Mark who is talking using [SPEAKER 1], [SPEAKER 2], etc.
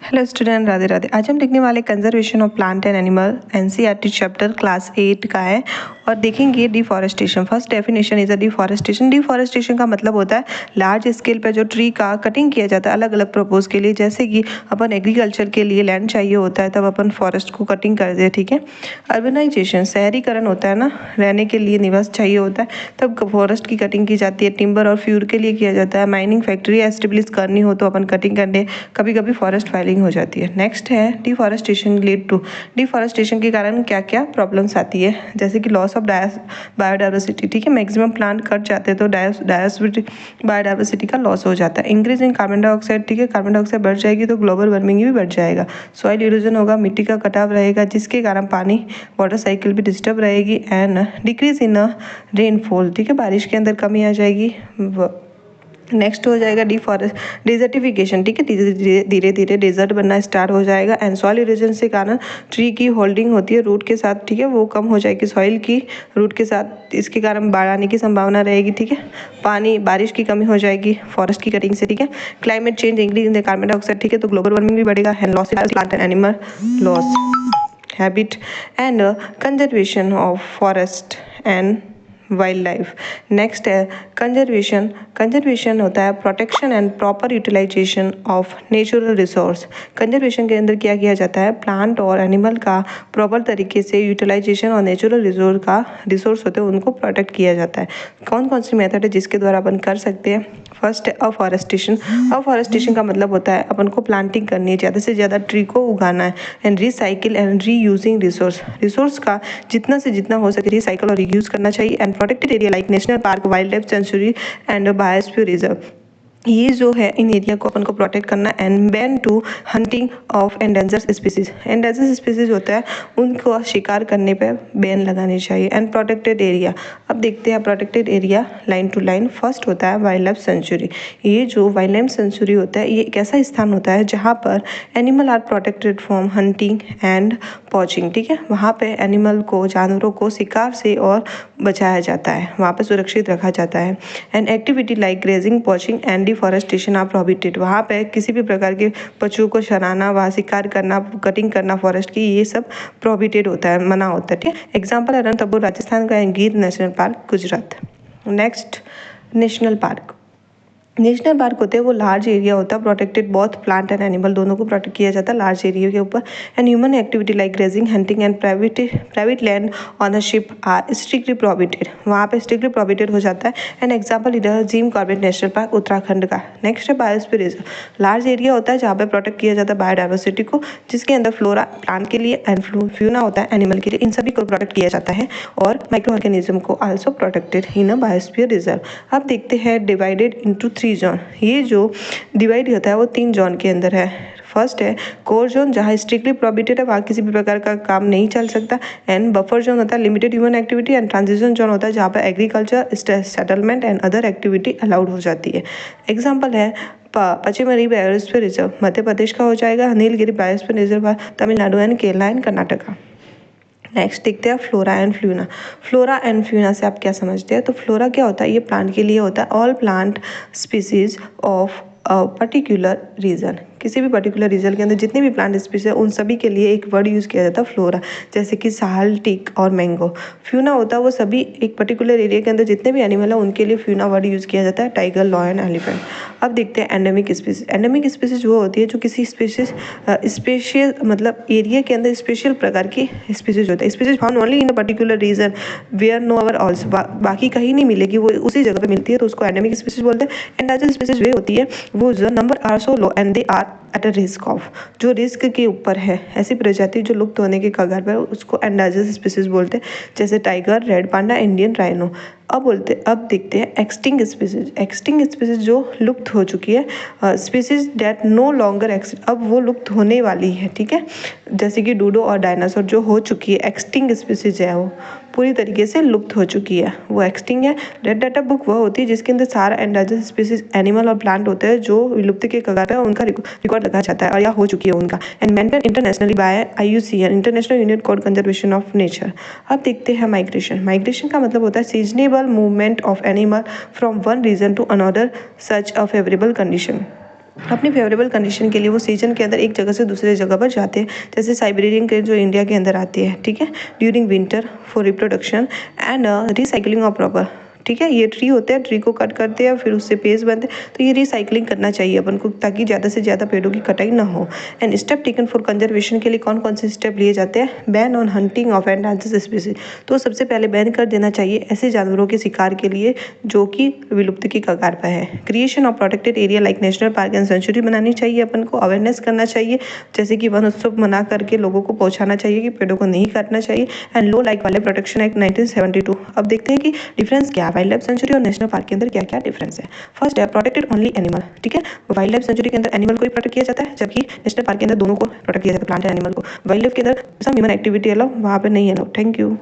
[SPEAKER 1] Hello student, Radhe Radhe. आज हम देखने वाले conservation of plant and animal NCERT chapter class 8 का है और देखेंगे deforestation. First definition is a deforestation. Deforestation का मतलब होता है लार्ज स्केल पे जो ट्री का कटिंग किया जाता है अलग अलग पर्पज के लिए। जैसे कि अपन एग्रीकल्चर के लिए लैंड चाहिए होता है तब अपन फॉरेस्ट को कटिंग कर दे, ठीक है। अर्बनाइजेशन, शहरीकरण होता है ना, रहने के लिए निवास चाहिए होता है तब फॉरेस्ट की कटिंग की जाती है। टिम्बर और फ्यूल के लिए किया जाता है। माइनिंग फैक्ट्री एस्टेब्लिश करनी हो तो अपन कटिंग करने कभी कभी फॉरेस्ट फायरिंग हो जाती है। नेक्स्ट है डिफॉरेस्टेशन लीड टू। डिफॉरेस्टेशन के कारण क्या क्या प्रॉब्लम्स आती है, जैसे कि लॉस ऑफ बायोडाइवर्सिटी, ठीक है। मैक्सिमम प्लांट कट जाते हैं तो बायोडाइवर्सिटी का लॉस हो जाता है। इंक्रीज इन कार्बन डाइऑक्साइड, ठीक है, कार्बन डाइऑक्साइड बढ़ जाएगी तो ग्लोबल वार्मिंग भी बढ़ जाएगा। सॉइल इरोजन होगा, मिट्टी का कटाव रहेगा जिसके कारण पानी वाटर साइकिल भी डिस्टर्ब रहेगी। एंड डिक्रीज इन रेनफॉल, ठीक है, बारिश के अंदर कमी आ जाएगी। नेक्स्ट हो जाएगा डिजर्टिफिकेशन, ठीक है, धीरे धीरे डेजर्ट बनना स्टार्ट हो जाएगा। एंड सॉइल इरोजन से कारण ट्री की होल्डिंग होती है रूट के साथ, ठीक है, वो कम हो जाएगी सॉइल की रूट के साथ, इसके कारण बाढ़ आने की संभावना रहेगी, ठीक है। पानी बारिश की कमी हो जाएगी फॉरेस्ट की कटिंग से, ठीक है। Climate change, increase in the carbon dioxide, ठीक है, तो ग्लोबल वार्मिंग भी बढ़ेगा। And loss of plant and animal loss habit and conservation of forest and wild life. Next है कंजर्वेशन। कंजर्वेशन होता है protection and proper utilization of natural resource. कंजर्वेशन के अंदर क्या किया जाता है, प्लांट और एनिमल का प्रॉपर तरीके से यूटिलाइजेशन और नेचुरल रिसोर्स होते हैं उनको प्रोटेक्ट किया जाता है। कौन कौन सी मेथड है जिसके द्वारा अपन कर सकते हैं। फर्स्ट है अफॉरेस्टेशन। अफॉरेस्टेशन का मतलब होता है अपन को प्लांटिंग करनी है, ज़्यादा से ज़्यादा ट्री को उगाना है। And recycle and reusing resource का जितना से जितना हो सके रिसाइकिल और रीयूज करना चाहिए। And protected area like national park, wild life sanctuary and biosphere reserve, ये जो है इन एरिया को अपन को प्रोटेक्ट करना। And ban to hunting of endangered species. Endangered species होता है उनको शिकार करने पे बैन लगानी चाहिए। एंड प्रोटेक्टेड एरिया, अब देखते हैं protected area line to line. First होता है वाइल्ड लाइफ सेंचुरी। ये जो वाइल्ड लाइफ सेंचुरी होता है ये एक ऐसा स्थान होता है जहाँ पर animal are protected from hunting and poaching, ठीक है। वहाँ पे एनिमल को, जानवरों को शिकार से और बचाया जाता है, वहाँ पे सुरक्षित रखा जाता है। And activity like grazing, poaching and deforestation are prohibited. वहाँ पे किसी भी प्रकार के पशुओं को चराना, वहाँ शिकार करना, कटिंग करना फॉरेस्ट की, ये सब प्रोहिबिटेड होता है, मना होता है, ठीक है। एग्जाम्पल है रणथंभौर राजस्थान का, गिर national park Gujarat. Next national park. National park होते हैं वो लार्ज एरिया होता है protected, both plant and animal दोनों को प्रोटेक्ट किया जाता है लार्ज एरिया के ऊपर। And human activity like grazing, hunting and private land ownership are strictly prohibited, वहाँ पे स्ट्रिक्टली प्रोहिबिटेड हो जाता है। एंड एग्जाम्पल इधर Jim Corbett national park Uttarakhand का। नेक्स्ट है बायोस्फीयर रिजर्व। लार्ज एरिया होता है जहाँ पे प्रोटेक्ट किया जाता है बायोडाइवर्सिटी को, जिसके अंदर फ्लोरा प्लांट के लिए एंड फ्यूना होता है एनिमल के लिए, इन सभी को प्रोटेक्ट किया जाता है। और माइक्रो ऑर्गेनिज्म को आल्सो प्रोटेक्टेड इन अ बायोस्फीयर रिजर्व। अब देखते हैं डिवाइडेड इंटू 3 जोन। ये जो डिवाइड होता है वो 3 जोन के अंदर है। फर्स्ट है कोर जोन, जहाँ स्ट्रिक्टली प्रोहिबिटेड है, वहाँ किसी भी प्रकार का काम नहीं चल सकता। एंड बफर जोन होता है limited human activity. And transition zone होता है जहाँ पर agriculture, settlement and other activity allowed हो जाती है। एग्जाम्पल है पचमढ़ी बायोस्फीयर रिजर्व मध्य प्रदेश का हो जाएगा, Nilgiri biosphere reserve Tamil Nadu and Kerala and Karnataka. Next देखते हैं flora and fauna. Flora and fauna से आप क्या समझते हैं, तो फ्लोरा क्या होता है, ये प्लांट के लिए होता है। All plant species of particular region, किसी भी पर्टिकुलर रीजन के अंदर जितने भी प्लांट स्पीसीज है उन सभी के लिए एक वर्ड यूज़ किया जाता है फ्लोरा, जैसे कि साल, टीक और मैंगो। फ्यूना होता है वो सभी एक पर्टिकुलर एरिया के अंदर जितने भी एनिमल है उनके लिए फ्यूना वर्ड यूज़ किया जाता है, टाइगर, लॉयन, एलिफेंट। अब देखते हैं एंडेमिक स्पीसीज। एंडेमिक स्पीसीज वो होती है जो किसी स्पेशल मतलब एरिया के अंदर स्पेशल प्रकार की स्पीसीज होता है। Species found only in a particular region where no our also, बाकी कहीं नहीं मिलेगी, वो उसी जगह पे मिलती है तो उसको एंडेमिक स्पीसीज बोलते हैं। एंडेंजर्ड स्पीसीज वे होती है वो number are so low and they are at a risk of, जो रिस्क के ऊपर है, ऐसी प्रजाति जो लुप्त होने के कगार पर, उसको एंडेंजर्ड स्पीसीज बोलते हैं, जैसे tiger, red panda, Indian rhino. अब देखते हैं एक्सटिंग स्पीसीज। एक्सटिंग स्पीसीज जो लुप्त हो चुकी है, स्पीसीज डेट नो लॉन्गर अब वो लुप्त होने वाली है, ठीक है, जैसे कि डूडो और डायनासोर जो हो चुकी है, एक्सटिंग स्पीसीज है, वो पूरी तरीके से लुप्त हो चुकी है, वो एक्सटिंग है। रेड डाटा बुक वह होती है जिसके अंदर सारा एंडेंजर्ड स्पीसीज एनिमल और प्लांट होते हैं जो विलुप्ति के कगार पर, उनका रिकॉर्ड रखा जाता है और या हो चुकी है उनका। And maintain internationally by IUCN, international unit called conservation of nature. अब देखते हैं माइग्रेशन। माइग्रेशन का मतलब होता है seasonable movement of animal from one region to another such a favourable condition. अपनी फेवरेबल कंडीशन के लिए वो सीजन के अंदर एक जगह से दूसरे जगह पर जाते हैं, जैसे साइबेरियन के जो इंडिया के अंदर आती है, ठीक है, during winter for reproduction and recycling of proper, ठीक है। ये ट्री होते हैं, ट्री को कट करते हैं, फिर उससे पेज बनते हैं, तो ये रिसाइकलिंग करना चाहिए अपन को, ताकि ज़्यादा से ज़्यादा पेड़ों की कटाई ना हो। And step taken for conservation के लिए कौन कौन से स्टेप लिए जाते हैं? Ban on hunting of endangered species, तो सबसे पहले बैन कर देना चाहिए ऐसे जानवरों के शिकार के लिए जो कि विलुप्त की कगार पर है। Creation of protected area like national park and sanctuary बनानी चाहिए अपन को, अवेयरनेस करना चाहिए, जैसे कि वन उत्सव मना करके लोगों को पहुंचाना चाहिए कि पेड़ों को नहीं काटना चाहिए। And low like wild protection act 1972। अब देखते हैं कि डिफरेंस क्या है वाइल्ड लाइफ सेंचुरी और नेशनल पार्क के अंदर क्या क्या डिफरेंस है। फर्स्ट है प्रोटेक्टेड ओनली एनिमल, ठीक है। वाइल्ड लाइफ सेंचुरी के अंदर एनिमल को ही प्रोटेक्ट किया जाता है, जबकि नेशनल पार्क के अंदर दोनों को प्रोटेक्ट किया जाता है, प्लांट एंड एनिमल को। वाइल्ड लाइफ के अंदर सम ह्यूमन एक्टिविटी अलाउ, वहाँ पे नहीं अलाउ। Thank you.